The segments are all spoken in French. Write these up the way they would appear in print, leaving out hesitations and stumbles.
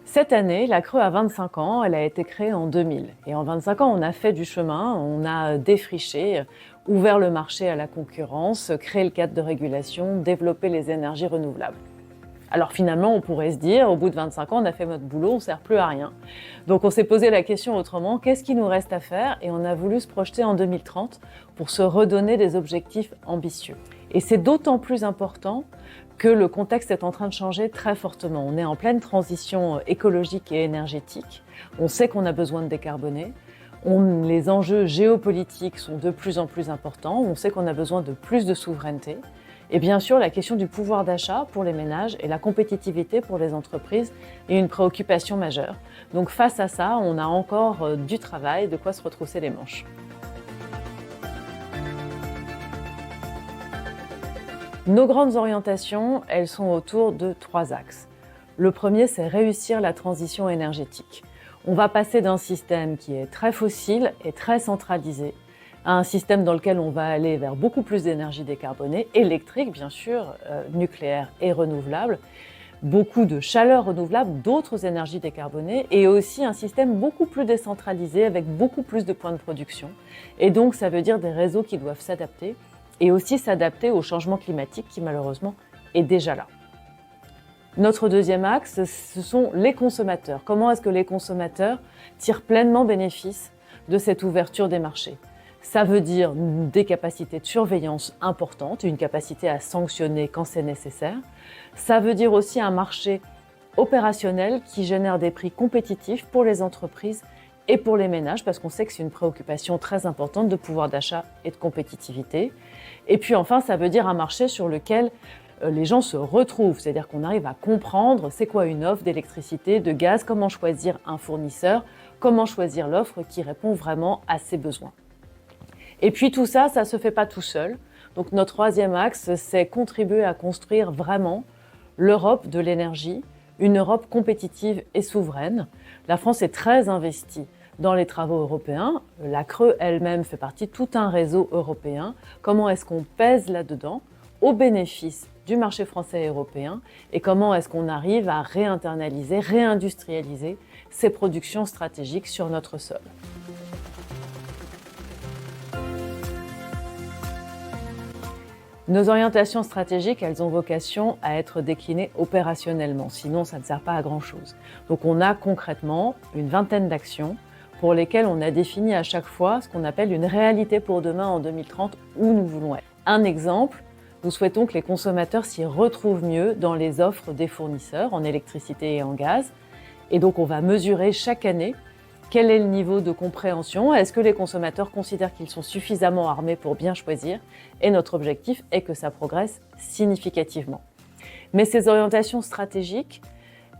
Cette année, la Creux a 25 ans, elle a été créée en 2000. Et en 25 ans, on a fait du chemin, on a défriché, ouvert le marché à la concurrence, créé le cadre de régulation, développé les énergies renouvelables. Alors finalement, on pourrait se dire, au bout de 25 ans, on a fait notre boulot, on ne sert plus à rien. Donc on s'est posé la question autrement, qu'est-ce qu'il nous reste à faire? Et on a voulu se projeter en 2030 pour se redonner des objectifs ambitieux. Et c'est d'autant plus important que le contexte est en train de changer très fortement. On est en pleine transition écologique et énergétique. On sait qu'on a besoin de décarboner. Les enjeux géopolitiques sont de plus en plus importants. On sait qu'on a besoin de plus de souveraineté. Et bien sûr, la question du pouvoir d'achat pour les ménages et la compétitivité pour les entreprises est une préoccupation majeure. Donc face à ça, on a encore du travail, de quoi se retrousser les manches. Nos grandes orientations, elles sont autour de 3 axes. Le premier, c'est réussir la transition énergétique. On va passer d'un système qui est très fossile et très centralisé à un système dans lequel on va aller vers beaucoup plus d'énergie décarbonée, électrique bien sûr, nucléaire et renouvelable, beaucoup de chaleur renouvelable, d'autres énergies décarbonées et aussi un système beaucoup plus décentralisé avec beaucoup plus de points de production. Et donc ça veut dire des réseaux qui doivent s'adapter et aussi s'adapter au changement climatique qui malheureusement est déjà là. Notre deuxième axe, ce sont les consommateurs. Comment est-ce que les consommateurs tirent pleinement bénéfice de cette ouverture des marchés? Ça veut dire des capacités de surveillance importantes, une capacité à sanctionner quand c'est nécessaire. Ça veut dire aussi un marché opérationnel qui génère des prix compétitifs pour les entreprises et pour les ménages, parce qu'on sait que c'est une préoccupation très importante de pouvoir d'achat et de compétitivité. Et puis enfin, ça veut dire un marché sur lequel les gens se retrouvent, c'est-à-dire qu'on arrive à comprendre c'est quoi une offre d'électricité, de gaz, comment choisir un fournisseur, comment choisir l'offre qui répond vraiment à ses besoins. Et puis tout ça, ça ne se fait pas tout seul. Donc notre troisième axe, c'est contribuer à construire vraiment l'Europe de l'énergie, une Europe compétitive et souveraine. La France est très investie dans les travaux européens. La Creux elle-même fait partie de tout un réseau européen. Comment est-ce qu'on pèse là-dedans au bénéfice du marché français et européen et comment est-ce qu'on arrive à réinternaliser, réindustrialiser ces productions stratégiques sur notre sol. Nos orientations stratégiques, elles ont vocation à être déclinées opérationnellement, sinon ça ne sert pas à grand-chose. Donc on a concrètement une vingtaine d'actions pour lesquelles on a défini à chaque fois ce qu'on appelle une réalité pour demain en 2030 où nous voulons être. Un exemple, nous souhaitons que les consommateurs s'y retrouvent mieux dans les offres des fournisseurs en électricité et en gaz. Et donc on va mesurer chaque année quel est le niveau de compréhension, est-ce que les consommateurs considèrent qu'ils sont suffisamment armés pour bien choisir, et notre objectif est que ça progresse significativement. Mais ces orientations stratégiques,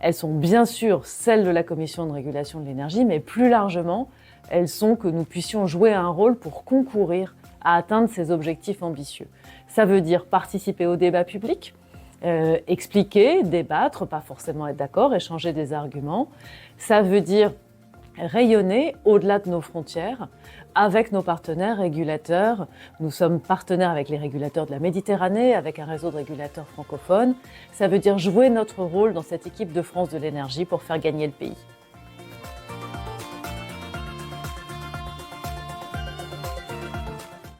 elles sont bien sûr celles de la Commission de régulation de l'énergie, mais plus largement, elles sont que nous puissions jouer un rôle pour concourir à atteindre ces objectifs ambitieux. Ça veut dire participer au débat public, expliquer, débattre, pas forcément être d'accord, échanger des arguments. Ça veut dire rayonner au-delà de nos frontières avec nos partenaires régulateurs. Nous sommes partenaires avec les régulateurs de la Méditerranée, avec un réseau de régulateurs francophones. Ça veut dire jouer notre rôle dans cette équipe de France de l'énergie pour faire gagner le pays.